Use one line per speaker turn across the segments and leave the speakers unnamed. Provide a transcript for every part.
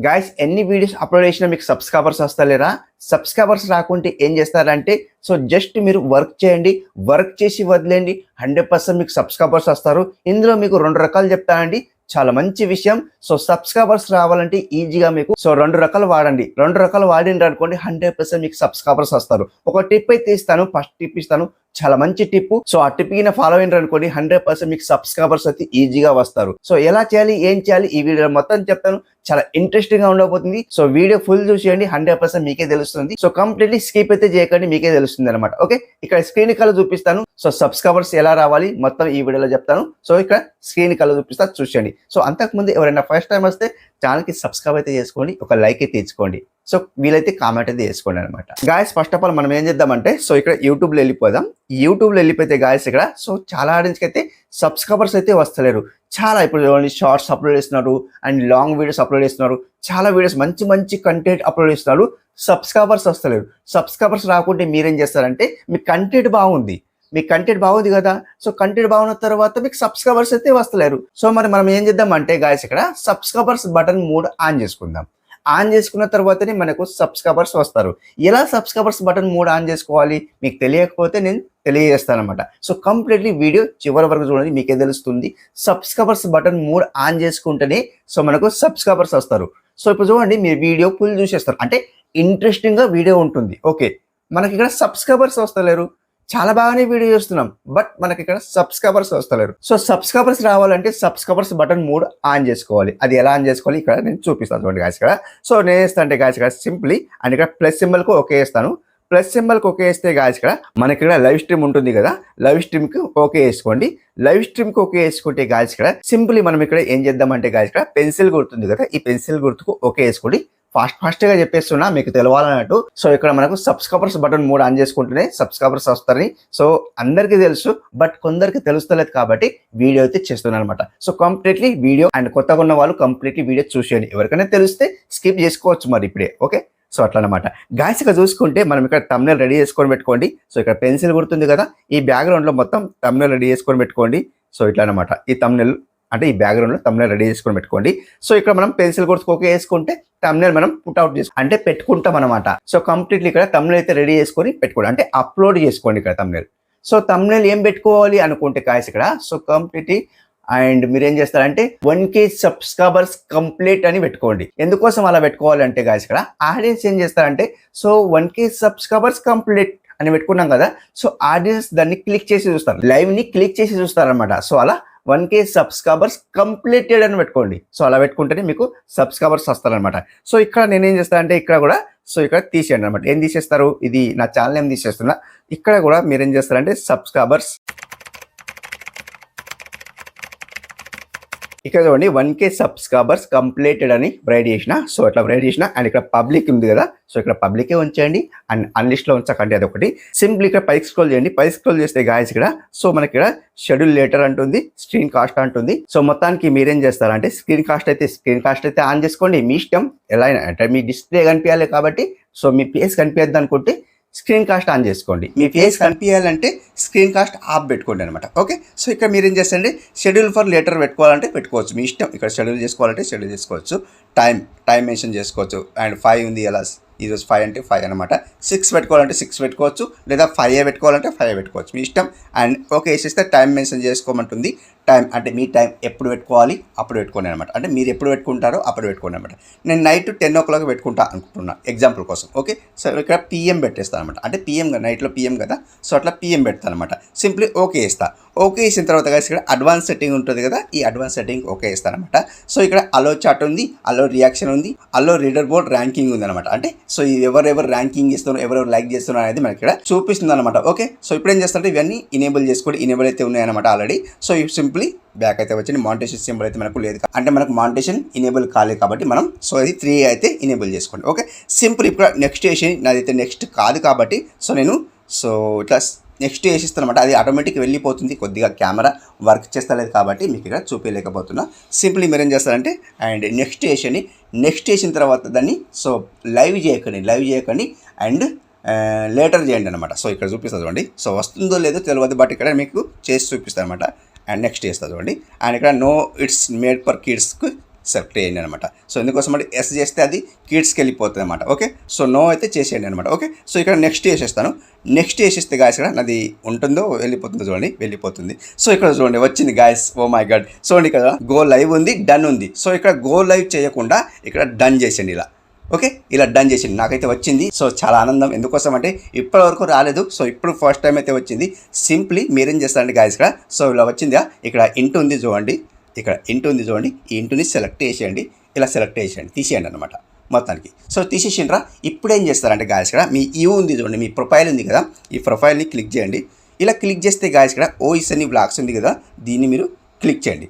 Guys ఎన్ని videos upload చేసినా మీకు సబ్స్క్రైబర్స్ వస్తలేరా? సబ్స్క్రైబర్స్ రాకుంటే ఏం చేస్తారంటే జస్ట్ మీరు వర్క్ చేయండి, వర్క్ చేసి వదిలేండి, 100% మీకు సబ్స్క్రైబర్స్ వస్తారు. ఇందులో మీకు 2 రకాలు చెప్తానండి, చాలా మంచి విషయం. సబ్స్క్రైబర్స్ రావాలంటే ఈజీగా మీకు 2 రకాలు వాడండి. 2 రకాలు వాడిండ్రు అనుకోండి 100% మీకు సబ్స్క్రైబర్స్ వస్తారు. ఒక టిప్ అయితే ఇస్తాను, ఫస్ట్ టిప్ ఇస్తాను, చాలా మంచి టిప్. ఆ టిప్ కింద ఫాలో అయినారు అనుకోండి 100% మీకు సబ్స్క్రైబర్స్ అయితే ఈజీగా వస్తారు. ఎలా చేయాలి, ఏం చేయాలి ఈ వీడియో మొత్తం చెప్తాను. చాలా ఇంట్రెస్టింగ్ గా ఉండబోతుంది. వీడియో ఫుల్ చూసేయండి, 100% మీకే తెలుస్తుంది. కంప్లీట్లీ స్కిప్ అయితే చేయకండి, మీకే తెలుస్తుంది అనమాట. ఓకే, ఇక్కడ స్క్రీన్ కలర్ చూపిస్తాను. సబ్స్క్రైబర్స్ ఎలా రావాలి మొత్తం ఈ వీడియోలో చెప్తాను. ఇక్కడ స్క్రీన్ కలర్ చూపిస్తా, చూసేయండి. అంతకు ముందు ఎవరైనా ఫస్ట్ టైం వస్తే ఛానల్ కి సబ్స్క్రైబ్ అయితే చేసుకోండి, ఒక లైక్ అయితే ఇచ్చుకోండి. వీలైతే కామెంట్ అయితే చేసుకోండి అనమాట. గాయస్ ఫస్ట్ ఆఫ్ ఆల్ మనం ఏం చేద్దామంటే ఇక్కడ యూట్యూబ్ లో వెళ్ళిపోదాం. యూట్యూబ్ లో వెళ్ళిపోతే గాయస్ ఇక్కడ చాలా ఆడియన్స్ అయితే సబ్స్క్రైబర్స్ అయితే వస్తలేరు. చాలా ఇప్పుడు షార్ట్స్ అప్లోడ్ చేస్తున్నారు అండ్ లాంగ్ వీడియోస్ అప్లోడ్ చేస్తున్నారు. చాలా వీడియోస్ మంచి మంచి కంటెంట్ అప్లోడ్ చేస్తున్నారు, సబ్స్క్రైబర్స్ వస్తలేరు. సబ్స్క్రైబర్స్ రాకుంటే మీరేం చేస్తారంటే మీ కంటెంట్ బాగుంది, మీ కంటెంట్ బాగుంది కదా, కంటెంట్ బాగున్న తర్వాత మీకు సబ్స్క్రైబర్స్ అయితే వస్తలేరు. మరి మనం ఏం చేద్దామంటే గాయస్ ఇక్కడ సబ్స్క్రైబర్స్ బటన్ 3 ఆన్ చేసుకుందాం. ఆన్ చేసుకున్న తర్వాతనే మనకు సబ్స్క్రైబర్స్ వస్తారు. ఎలా సబ్స్క్రైబర్స్ బటన్ 3 ఆన్ చేసుకోవాలి మీకు తెలియకపోతే నేను తెలియజేస్తాను అనమాట. కంప్లీట్లీ వీడియో చివరి వరకు చూడండి, మీకే తెలుస్తుంది. సబ్స్క్రైబర్స్ బటన్ 3 ఆన్ చేసుకుంటేనే మనకు సబ్స్క్రైబర్స్ వస్తారు. ఇప్పుడు చూడండి, మీరు వీడియో ఫుల్ చూసేస్తారు అంటే ఇంట్రెస్టింగ్ గా వీడియో ఉంటుంది. ఓకే, మనకి ఇక్కడ సబ్స్క్రైబర్స్ వస్తలేరు, చాలా బాగానే వీడియో చేస్తున్నాం, బట్ మనకి ఇక్కడ సబ్స్క్రైబర్స్ వస్తలేరు. సబ్స్క్రైబర్స్ రావాలంటే సబ్స్క్రైబర్స్ బటన్ 3 ఆన్ చేసుకోవాలి. అది ఎలా ఆన్ చేసుకోవాలి ఇక్కడ నేను చూపిస్తాను చూడండి గాయస్. ఇక్కడ నేను వేస్తాను అంటే గాయస్ ఇక్కడ సింప్లీ అండ్ ఇక్కడ ప్లస్ సింబల్ కు ఓకే వేస్తాను. ప్లస్ సింబల్ కి ఓకే వేస్తే గాయస్ ఇక్కడ మనకి ఇక్కడ లైవ్ స్ట్రీమ్ ఉంటుంది కదా, లైవ్ స్ట్రీమ్ కి ఓకే వేసుకోండి. లైవ్ స్ట్రీమ్ కి ఓకే వేసుకుంటే గాయస్ ఇక్కడ సింప్లీ మనం ఇక్కడ ఏం చేద్దామంటే గాయస్ ఇక్కడ పెన్సిల్ గుర్తుంది కదా, ఈ పెన్సిల్ గుర్తుకు ఓకే వేసుకోండి. ఫాస్ట్ గా చెప్పేస్తున్నా మీకు తెలవాలన్నట్టు. ఇక్కడ మనకు సబ్స్క్రైబర్స్ బటన్ 3 ఆన్ చేసుకుంటేనే సబ్స్క్రైబర్స్ వస్తారని అందరికీ తెలుసు, బట్ కొందరికి తెలుస్తలేదు కాబట్టి వీడియో అయితే చేస్తున్నాను అనమాట. కంప్లీట్లీ వీడియో అండ్ కొత్తగా ఉన్న వాళ్ళు కంప్లీట్లీ వీడియో చూసేయండి. ఎవరికైనా తెలిస్తే స్కిప్ చేసుకోవచ్చు మరి ఇప్పుడే. ఓకే, అట్లా అనమాట. గాయస్ ఇక్కడ చూసుకుంటే మనం ఇక్కడ థంబ్నెయిల్ రెడీ చేసుకొని పెట్టుకోండి. ఇక్కడ పెన్సిల్ గుర్తుంది కదా, ఈ బ్యాక్గ్రౌండ్ లో మొత్తం థంబ్నెయిల్ రెడీ చేసుకొని పెట్టుకోండి. ఇట్లా అనమాట, ఈ థంబ్నెయిల్ అంటే ఈ బ్యాక్గ్రౌండ్ లో థంబ్నెయిల్ రెడీ చేసుకొని పెట్టుకోండి. ఇక్కడ మనం పెన్సిల్ గుర్తుకు ఓకే వేసుకుంటే థంబ్నెయిల్ మనం పుట్అవుట్ చేసుకో అంటే పెట్టుకుంటాం అనమాట. కంప్లీట్లీ ఇక్కడ థంబ్నెయిల్ అయితే రెడీ చేసుకొని పెట్టుకోండి, అంటే అప్లోడ్ చేసుకోండి ఇక్కడ థంబ్నెయిల్. థంబ్నెయిల్ ఏం పెట్టుకోవాలి అనుకుంటే గాయ్స్ ఇక్కడ కంప్లీట్లీ అండ్ మీరు ఏం చేస్తారంటే 1K సబ్స్క్రైబర్స్ కంప్లీట్ అని పెట్టుకోండి. ఎందుకోసం అలా పెట్టుకోవాలంటే గాయ్స్ ఇక్కడ ఆడియన్స్ ఏం చేస్తారంటే 1K సబ్స్క్రైబర్స్ కంప్లీట్ అని పెట్టుకున్నాం కదా, ఆడియన్స్ దాన్ని క్లిక్ చేసి చూస్తారు, లైవ్ ని క్లిక్ చేసి చూస్తారు అనమాట. అలా 1K సబ్స్క్రైబర్స్ కంప్లీటెడ్ అని పెట్టుకోండి. అలా పెట్టుకుంటేనే మీకు సబ్స్క్రైబర్స్ వస్తారనమాట. ఇక్కడ నేనేం చేస్తానంటే ఇక్కడ కూడా ఇక్కడ తీసేయండి అనమాట. ఏం తీసేస్తారు, ఇది నా ఛానల్ ఏం తీసేస్తున్నా. ఇక్కడ కూడా మీరు ఏం చేస్తారంటే సబ్స్క్రైబర్స్ ఇక్కడ చూడండి 1K సబ్స్క్రైబర్స్ కంప్లీటెడ్ అని రైట్ చేసిన. అట్లా రైట్ చేసిన అండ్ ఇక్కడ పబ్లిక్ ఉంది కదా, ఇక్కడ పబ్లికే ఉంచండి అండ్ అన్లిస్ట్ లో ఉంచకండి. అదొకటి. సింపుల్ ఇక్కడ పైకి స్క్రోల్ చేయండి. పైకి స్క్రోల్ చేస్తే గాయస్ ఇక్కడ మనకి ఇక్కడ షెడ్యూల్ లేటర్ అంటుంది, స్క్రీన్ కాస్ట్ అంటుంది. మొత్తానికి మీరేం చేస్తారంటే స్క్రీన్ కాస్ట్ అయితే ఆన్ చేసుకోండి. మీ ఇష్టం, ఎలా అయినా అంటే మీ డిస్ప్లే కనిపించాలి కాబట్టి మీ ఫేస్ కనిపించద్దు అనుకుంటే స్క్రీన్ కాస్ట్ ఆన్ చేసుకోండి. మీ ఫేస్ కనిపించాలంటే స్క్రీన్ కాస్ట్ ఆఫ్ పెట్టుకోండి అనమాట. ఓకే, ఇక్కడ మీరు ఏం చేస్తారంటే షెడ్యూల్ ఫర్ లేటర్ పెట్టుకోవాలంటే పెట్టుకోవచ్చు, మీ ఇష్టం. ఇక్కడ షెడ్యూల్ చేసుకోవాలంటే షెడ్యూల్ చేసుకోవచ్చు, టైం మెన్షన్ చేసుకోవచ్చు. అండ్ 5 ఉంది, ఎలా ఈరోజు 5 అంటే 5 అనమాట. 6 పెట్టుకోవాలంటే 6 పెట్టుకోవచ్చు, లేదా 5 పెట్టుకోవాలంటే 5 పెట్టుకోవచ్చు, మీ ఇష్టం. అండ్ ఓకే వేసేస్తే టైం మెన్షన్ చేసుకోమంటుంది. టైం అంటే మీ టైం ఎప్పుడు పెట్టుకోవాలి అప్పుడు పెట్టుకోండి అనమాట. అంటే మీరు ఎప్పుడు పెట్టుకుంటారో అప్పుడు పెట్టుకోండి అనమాట. నేను నైట్ 10 o'clock పెట్టుకుంటా అనుకుంటున్నా ఎగ్జాంపుల్ కోసం. ఓకే, ఇక్కడ PM పెట్టేస్తాను అనమాట. అంటే PM కదా, నైట్లో PM కదా, అట్లా PM పెడతాను అనమాట. సింప్లీ ఓకే వేస్తా. ఓకే వేసిన తర్వాత గాయస్ ఇక్కడ అడ్వాన్స్ సెట్టింగ్ ఉంటుంది కదా, ఈ అడ్వాన్స్ సెట్టింగ్ ఓకే వేస్తాను అనమాట. ఇక్కడ అలో చాట్ ఉంది, అలో రియాక్షన్ ఉంది, అలో రీడర్ బోర్డ్ ర్యాంకింగ్ ఉంది అనమాట. అంటే ఎవరెవరు ర్యాంకింగ్ ఇస్తున్నారు, ఎవరెవరు లైక్ చేస్తున్నారు అనేది మనకి ఇక్కడ చూపిస్తుంది అనమాట. ఓకే, ఇప్పుడు ఏం చేస్తారంటే ఇవన్నీ ఇనేబుల్ చేసుకోండి. ఇనేబుల్ అయితే ఉన్నాయన్నమాట ఆల్రెడీ. సింప్లీ బ్యాక్ అయితే వచ్చింది. మానిటేషన్ సింబల్ అయితే మనకు లేదు, అంటే మనకు మానిటేషన్ ఇనేబుల్ కాలేదు కాబట్టి మనం ఇది 3 అయితే ఇనేబుల్ చేసుకోండి. Okay, simple. ఇప్పుడు నెక్స్ట్ వేసి నాదైతే నెక్స్ట్ కాదు కాబట్టి నేను ఇట్లా నెక్స్ట్ వేసిస్తాను అనమాట. అది ఆటోమేటిక్ వెళ్ళిపోతుంది. కొద్దిగా కెమెరా వర్క్ చేస్తలేదు కాబట్టి మీకు ఇక్కడ చూపించలేకపోతున్నా. సింపుల్లీ మీరు ఏం చేస్తారంటే అండ్ నెక్స్ట్ వేసిన తర్వాత దాన్ని లైవ్ చేయకండి అండ్ లేటర్ చేయండి అనమాట. ఇక్కడ చూపిస్తుంది చూడండి. వస్తుందో లేదో తెలియదు, బట్ ఇక్కడ మీకు చేసి చూపిస్తాను అనమాట. అండ్ నెక్స్ట్ చేస్తుంది చూడండి. అండ్ ఇక్కడ నో ఇట్స్ మేడ్ ఫర్ కిడ్స్కి సెలెక్ట్ చేయండి అనమాట. సో ఎందుకోసం అంటే ఎస్ చేస్తే అది కిడ్స్కి వెళ్ళిపోతుంది అనమాట. ఓకే, సో నో అయితే చేసేయండి అనమాట. ఓకే, సో ఇక్కడ నెక్స్ట్ చేసేస్తాను. నెక్స్ట్ చేసేస్తే గాయస్ ఇక్కడ నాది ఉంటుందో వెళ్ళిపోతుందో చూడండి, వెళ్ళిపోతుంది. సో ఇక్కడ చూడండి వచ్చింది guys, oh my God. So ఇక్కడ గో లైవ్ ఉంది, డన్ ఉంది. సో ఇక్కడ గో లైవ్ చేయకుండా ఇక్కడ డన్ చేసేయండి ఇలా. ఓకే, ఇలా డన్ చేసింది, నాకైతే వచ్చింది. సో చాలా ఆనందం. ఎందుకోసం అంటే ఇప్పటి వరకు రాలేదు, సో ఇప్పుడు ఫస్ట్ టైం అయితే వచ్చింది. సింప్లీ మీరేం చేస్తారంటే గాయస్ ఇక్కడ, సో ఇలా వచ్చిందా, ఇక్కడ ఇంటూ ఉంది చూడండి, ఇక్కడ ఇంటూ ఉంది చూడండి, ఈ ఇంటూని సెలెక్ట్ చేసేయండి, ఇలా సెలెక్ట్ చేసేయండి, తీసేయండి అనమాట మొత్తానికి. సో తీసేసిండ్రా. ఇప్పుడు ఏం చేస్తారంటే గాయస్ ఇక్కడ మీ ఈ ఉంది చూడండి, మీ ప్రొఫైల్ ఉంది కదా, ఈ ప్రొఫైల్ని క్లిక్ చేయండి. ఇలా క్లిక్ చేస్తే గాయస్ ఇక్కడ ఓఎస్ అని బ్లాగ్స్ ఉంది కదా, దీన్ని మీరు క్లిక్ చేయండి.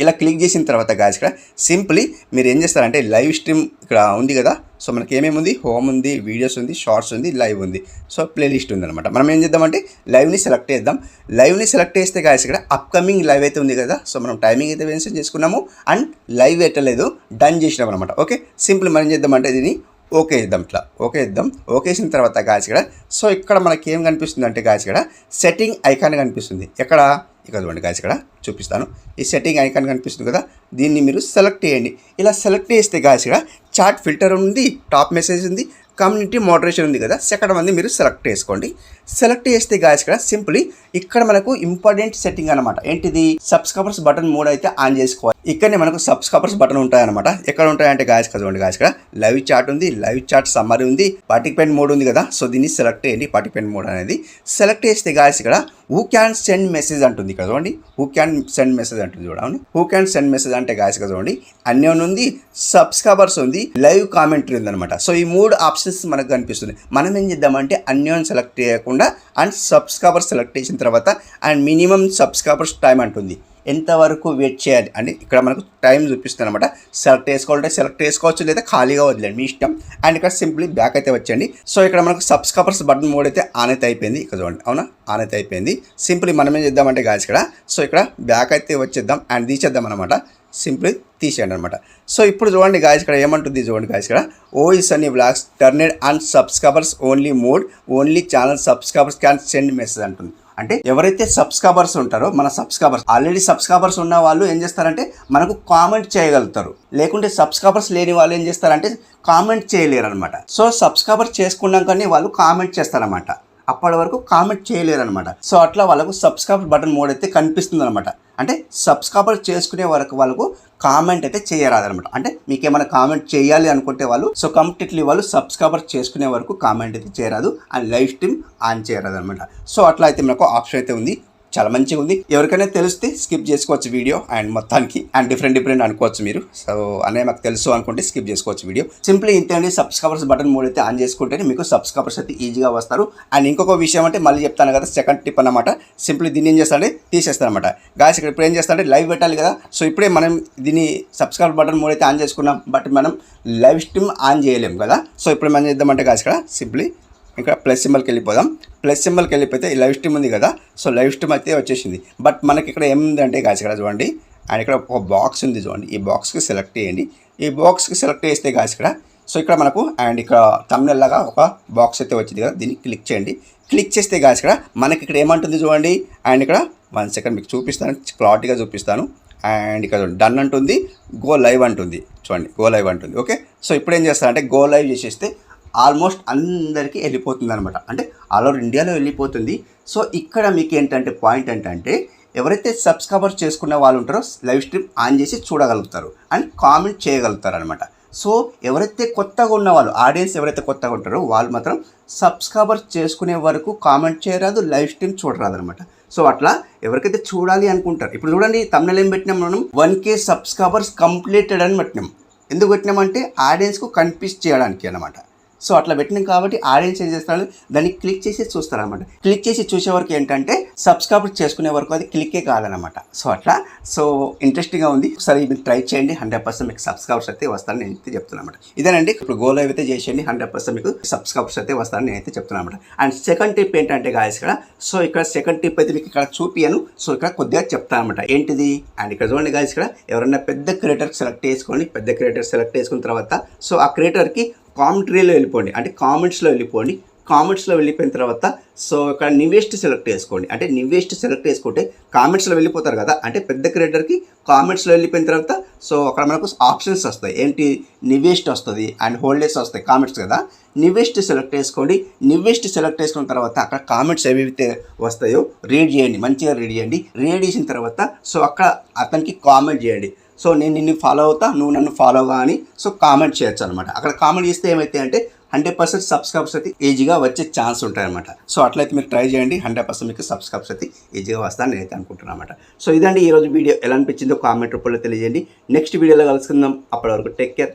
ఇలా క్లిక్ చేసిన తర్వాత గాయస్ ఇక్కడ సింప్లీ మీరు ఏం చేస్తారంటే లైవ్ స్ట్రీమ్ ఇక్కడ ఉంది కదా, సో మనకి ఏమేమి ఉంది, హోమ్ ఉంది, వీడియోస్ ఉంది, షార్ట్స్ ఉంది, లైవ్ ఉంది, సో ప్లేలిస్ట్ ఉంది అనమాట. మనం ఏం చేద్దామంటే లైవ్ని సెలెక్ట్ చేద్దాం. లైవ్ని సెలెక్ట్ చేస్తే గాయస్ ఇక్కడ అప్కమింగ్ లైవ్ అయితే ఉంది కదా, సో మనం టైమింగ్ అయితే మెన్షన్ చేసుకున్నాము అండ్ లైవ్ ఎట్టలేదు, డన్ చేసినాం అనమాట. ఓకే, సింపుల్ మనం ఏం చేద్దామంటే దీన్ని ఓకే ఇద్దాం, ఇట్లా ఓకే ఇద్దాం. ఓకే వేసిన తర్వాత గాయస్ ఇక్కడ, సో ఇక్కడ మనకి ఏం కనిపిస్తుంది అంటే గాయస్ ఇక్కడ సెట్టింగ్ ఐకాన్ కనిపిస్తుంది. ఎక్కడ, ఇక్కడ చూడండి గాయస్, ఇక్కడ చూపిస్తాను. ఈ సెట్టింగ్ ఐకాన్ కనిపిస్తుంది కదా, దీన్ని మీరు సెలెక్ట్ చేయండి. ఇలా సెలెక్ట్ చేస్తే గాయస్ ఇక్కడ చాట్ ఫిల్టర్ ఉంది, టాప్ మెసేజ్ ఉంది, కమ్యూనిటీ మోడరేషన్ ఉంది కదా, సెకండ్ మంది మీరు సెలెక్ట్ చేసుకోండి. సెలెక్ట్ చేస్తే గాయస్ ఇక్కడ సింప్లీ ఇక్కడ మనకు ఇంపార్టెంట్ సెట్టింగ్ అనమాట. ఏంటిది, సబ్స్క్రైబర్స్ బటన్ మోడ్ అయితే ఆన్ చేసుకోవాలి. ఇక్కడనే మనకు సబ్స్క్రైబర్స్ బటన్ ఉంటాయన్నమాట. ఎక్కడ ఉంటాయంటే గాయస్ చూడండి గాయస్ ఇక్కడ లైవ్ చాట్ ఉంది, లైవ్ చాట్ సమ్మరీ ఉంది, పార్టిసిపెంట్ మోడ్ ఉంది కదా, సో దీన్ని సెలెక్ట్ చేయండి. పార్టిసిపెంట్ మోడ్ అనేది సెలెక్ట్ చేస్తే గాయస్ ఇక్కడ హూ క్యాన్ సెండ్ మెసేజ్ అంటుంది ఇక్కడ చూడండి, హూ క్యాన్ సెండ్ మెసేజ్ అంటుంది చూడండి. హూ క్యాన్ సెండ్ మెసేజ్ అంటే గాయస్ చూడండి అన్యోన్ ఉంది, సబ్స్క్రైబర్స్ ఉంది, లైవ్ కామెంటరీ ఉంది అనమాట. సో ఈ 3 ఆప్షన్స్ మనకు కనిపిస్తుంది. మనం ఏం చేద్దామంటే అన్యోన్ సెలెక్ట్ చేయకుండా అండ్ సబ్స్క్రైబర్స్ సెలెక్ట్ చేసిన తర్వాత అండ్ మినిమం సబ్స్క్రైబర్స్ టైం అంటుంది, ఎంతవరకు వెయిట్ చేయాలి అని ఇక్కడ మనకు టైం చూపిస్తుంది అనమాట. సెలెక్ట్ చేసుకోవాలంటే సెలెక్ట్ చేసుకోవచ్చు, లేదా ఖాళీగా వదిలేండి, మీ ఇష్టం. అండ్ ఇక్కడ సింప్లీ బ్యాక్ అయితే వచ్చండి. సో ఇక్కడ మనకు సబ్స్క్రైబర్స్ బటన్ మోడ్ అయితే ఆన్ అయితే అయిపోయింది, ఇక్కడ చూడండి, అవునా, ఆన్ అయితే అయిపోయింది. సింప్లీ మనం ఏం చేద్దామంటే గాయస్ ఇక్కడ, సో ఇక్కడ బ్యాక్ అయితే వచ్చేద్దాం అండ్ తీసేద్దాం అనమాట. సింప్లీ తీసేయండి అనమాట. సో ఇప్పుడు చూడండి గాయస్ ఇక్కడ ఏమంటుంది చూడండి గాయస్ ఇక్కడ ఓఎస్ అని blogs turned and subscribers only mode, only channel subscribers can send message అంటుంది. అంటే ఎవరైతే సబ్స్క్రైబర్స్ ఉంటారో, మన సబ్స్క్రైబర్స్ ఆల్రెడీ సబ్స్క్రైబర్స్ ఉన్న వాళ్ళు ఏం చేస్తారంటే మనకు కామెంట్ చేయగలుగుతారు, లేకుంటే సబ్స్క్రైబర్స్ లేని వాళ్ళు ఏం చేస్తారంటే కామెంట్ చేయలేరు అనమాట. సో సబ్స్క్రైబర్ చేసుకున్నాకనే వాళ్ళు కామెంట్ చేస్తారనమాట, అప్పటి వరకు కామెంట్ చేయలేరు అనమాట. సో అట్లా వాళ్ళకు సబ్స్క్రైబర్ బటన్ మోడ్ అయితే కనిపిస్తుంది అనమాట. అంటే సబ్స్క్రైబర్ చేసుకునే వరకు వాళ్ళకు కామెంట్ అయితే చేయరాదనమాట. అంటే మీకు ఏమైనా కామెంట్ చేయాలి అనుకుంటే వాళ్ళు సో కంప్లీట్లీ వాళ్ళు సబ్స్క్రైబర్ చేసుకునే వరకు కామెంట్ అయితే చేయరాదు అండ్ లైవ్ స్ట్రీమ్ ఆన్ చేయరాదు అనమాట. సో అట్లా అయితే మనకు ఆప్షన్ అయితే ఉంది, చాలా మంచిగా ఉంది. ఎవరికైనా తెలిస్తే స్కిప్ చేసుకోవచ్చు వీడియో అండ్ మొత్తానికి అండ్ డిఫరెంట్ అనుకోవచ్చు మీరు. సో అనే మాకు తెలుసు అనుకుంటే స్కిప్ చేసుకోవచ్చు వీడియో. సింప్లీ ఇంతే అండి, సబ్స్క్రైబర్స్ బటన్ మోడ్ అయితే ఆన్ చేసుకుంటేనే మీకు సబ్స్క్రైబర్స్ అయితే ఈజీగా వస్తారు. అండ్ ఇంకొక విషయం అంటే మళ్ళీ చెప్తాను కదా, సెకండ్ టిప్ అనమాట. సింప్లీ దీన్ని ఏం చేస్తారంటే తీసేస్తాను అనమాట. గాయస్ ఇక్కడ ఇప్పుడు ఏం చేస్తారంటే లైవ్ పెట్టాలి కదా, సో ఇప్పుడే మనం దీన్ని సబ్స్క్రైబర్ బటన్ మోడ్ అయితే ఆన్ చేసుకున్నాం, బట్ మనం లైవ్ స్ట్రీమ్ ఆన్ చేయలేము కదా. సో ఇప్పుడు మనం చేద్దామంటే గాయస్ ఇక్కడ సింప్లీ ఇక్కడ ప్లస్ సింబల్కి వెళ్ళిపోదాం. ప్లస్ సింబల్కి వెళ్ళిపోతే ఈ లైవ్ స్ట్రీమ్ ఉంది కదా, సో లైవ్ స్ట్రీమ్ అయితే వచ్చేసింది. బట్ మనకి ఇక్కడ ఏముందంటే గాయస్ ఇక్కడ చూడండి, అండ్ ఇక్కడ ఒక బాక్స్ ఉంది చూడండి, ఈ బాక్స్కి సెలెక్ట్ చేయండి. ఈ బాక్స్కి సెలెక్ట్ చేస్తే గాయస్ ఇక్కడ, సో ఇక్కడ మనకు అండ్ ఇక్కడ థంబ్నెల్ లాగా ఒక బాక్స్ అయితే వచ్చింది కదా, దీన్ని క్లిక్ చేయండి. క్లిక్ చేస్తే గాయస్ ఇక్కడ మనకి ఇక్కడ ఏమంటుంది చూడండి, అండ్ ఇక్కడ 1 సెకండ్ మీకు చూపిస్తాను, క్లారిటీగా చూపిస్తాను. అండ్ ఇక్కడ డన్ అంటుంది, గో లైవ్ అంటుంది చూడండి, గో లైవ్ అంటుంది. ఓకే, సో ఇప్పుడు ఏం చేస్తారంటే గో లైవ్ చేసేస్తే ఆల్మోస్ట్ అందరికీ వెళ్ళిపోతుంది అనమాట, అంటే ఆల్ ఓవర్ ఇండియాలో వెళ్ళిపోతుంది. సో ఇక్కడ మీకు ఏంటంటే పాయింట్ ఏంటంటే ఎవరైతే సబ్స్క్రైబర్ చేసుకున్న వాళ్ళు ఉంటారో లైవ్ స్ట్రీమ్ ఆన్ చేసి చూడగలుగుతారు అండ్ కామెంట్ చేయగలుగుతారు అనమాట. సో ఎవరైతే కొత్తగా ఉన్న వాళ్ళు ఆడియన్స్ ఎవరైతే కొత్తగా ఉంటారో వాళ్ళు మాత్రం సబ్స్క్రైబర్ చేసుకునే వరకు కామెంట్ చేయరాదు, లైవ్ స్ట్రీమ్ చూడరాదు అనమాట. సో అట్లా ఎవరికైతే చూడాలి అనుకుంటారు, ఇప్పుడు చూడండి తమిళ ఏం పెట్టినాం మనం 1K సబ్స్క్రైబర్స్ కంప్లీటెడ్ అని పెట్టినాం. ఎందుకు పెట్టినామంటే ఆడియన్స్కు కన్ఫ్యూజ్ చేయడానికి అనమాట. సో అట్లా పెట్టినాం కాబట్టి ఆడియన్స్ ఏం చేస్తారు, దాన్ని క్లిక్ చేసి చూస్తారనమాట. క్లిక్ చేసి చూసే వరకు ఏంటంటే సబ్స్క్రైబ్ చేసుకునే వరకు అది క్లిక్కే కాదనమాట. సో అట్లా సో ఇంట్రెస్టింగ్గా ఉంది, ఒకసారి మీరు ట్రై చేయండి, 100% మీకు సబ్స్క్రైబర్స్ అయితే వస్తారని నేనైతే చెప్తున్నాను అనమాట. ఇదేనండి, ఇప్పుడు గో లైవ్ అయితే చేసేయండి, 100% మీకు సబ్స్క్రైబర్స్ అయితే వస్తారని నేనైతే చెప్తున్నాను అనమాట. అండ్ సెకండ్ టిప్ ఏంటంటే గాయస్ ఇక్కడ, సో ఇక్కడ సెకండ్ టిప్ అయితే మీకు ఇక్కడ చూపియను, సో ఇక్కడ కొద్దిగా చెప్తాను అనమాట ఏంటిది. అండ్ ఇక్కడ చూడండి గాయస్ ఇక్కడ ఎవరైనా పెద్ద క్రియేటర్ సెలెక్ట్ చేసుకోండి, పెద్ద క్రియేటర్ సెలెక్ట్ చేసుకున్న తర్వాత సో ఆ క్రియేటర్కి కామెంటరీలో వెళ్ళిపోండి, అంటే కామెంట్స్లో వెళ్ళిపోండి. కామెంట్స్లో వెళ్ళిపోయిన తర్వాత సో ఇక్కడ నివేస్ట్ సెలెక్ట్ చేసుకోండి. అంటే నివేస్ట్ సెలెక్ట్ చేసుకుంటే కామెంట్స్లో వెళ్ళిపోతారు కదా, అంటే పెద్ద క్రియేటర్కి కామెంట్స్లో వెళ్ళిపోయిన తర్వాత సో అక్కడ మనకు ఆప్షన్స్ వస్తాయి. ఏంటి, నివేస్ట్ వస్తుంది అండ్ హోల్డర్స్ వస్తాయి, కామెంట్స్ కదా. నివేస్ట్ సెలెక్ట్ చేసుకోండి. నివేస్ట్ సెలెక్ట్ చేసుకున్న తర్వాత అక్కడ కామెంట్స్ ఏవైతే వస్తాయో రీడ్ చేయండి, మంచిగా రీడ్ చేయండి. రీడ్ చేసిన తర్వాత సో అక్కడ అతనికి కామెంట్ చేయండి. సో నేను నిన్ను ఫాలో అవుతా, నువ్వు నన్ను ఫాలో అవ్వా అని సో కామెంట్ చేయొచ్చు అనమాట. అక్కడ కామెంట్ చేస్తే ఏమైతే అంటే 100% సబ్స్క్రైబర్స్ అయితే ఈజీగా వచ్చే ఛాన్స్ ఉంటాయన్నమాట. సో అట్లయితే మీరు ట్రై చేయండి, 100% మీకు సబ్స్క్రైబర్స్ అయితే ఈజీగా వస్తాను నేనైతే అనుకుంటున్నాను అనమాట. సో ఇదండి ఈరోజు వీడియో. ఎలా అనిపించిందో కామెంట్ రూపంలో తెలియజేయండి. నెక్స్ట్ వీడియోలో కలుసుకుందాం. అప్పటి వరకు టేక్ కేర్.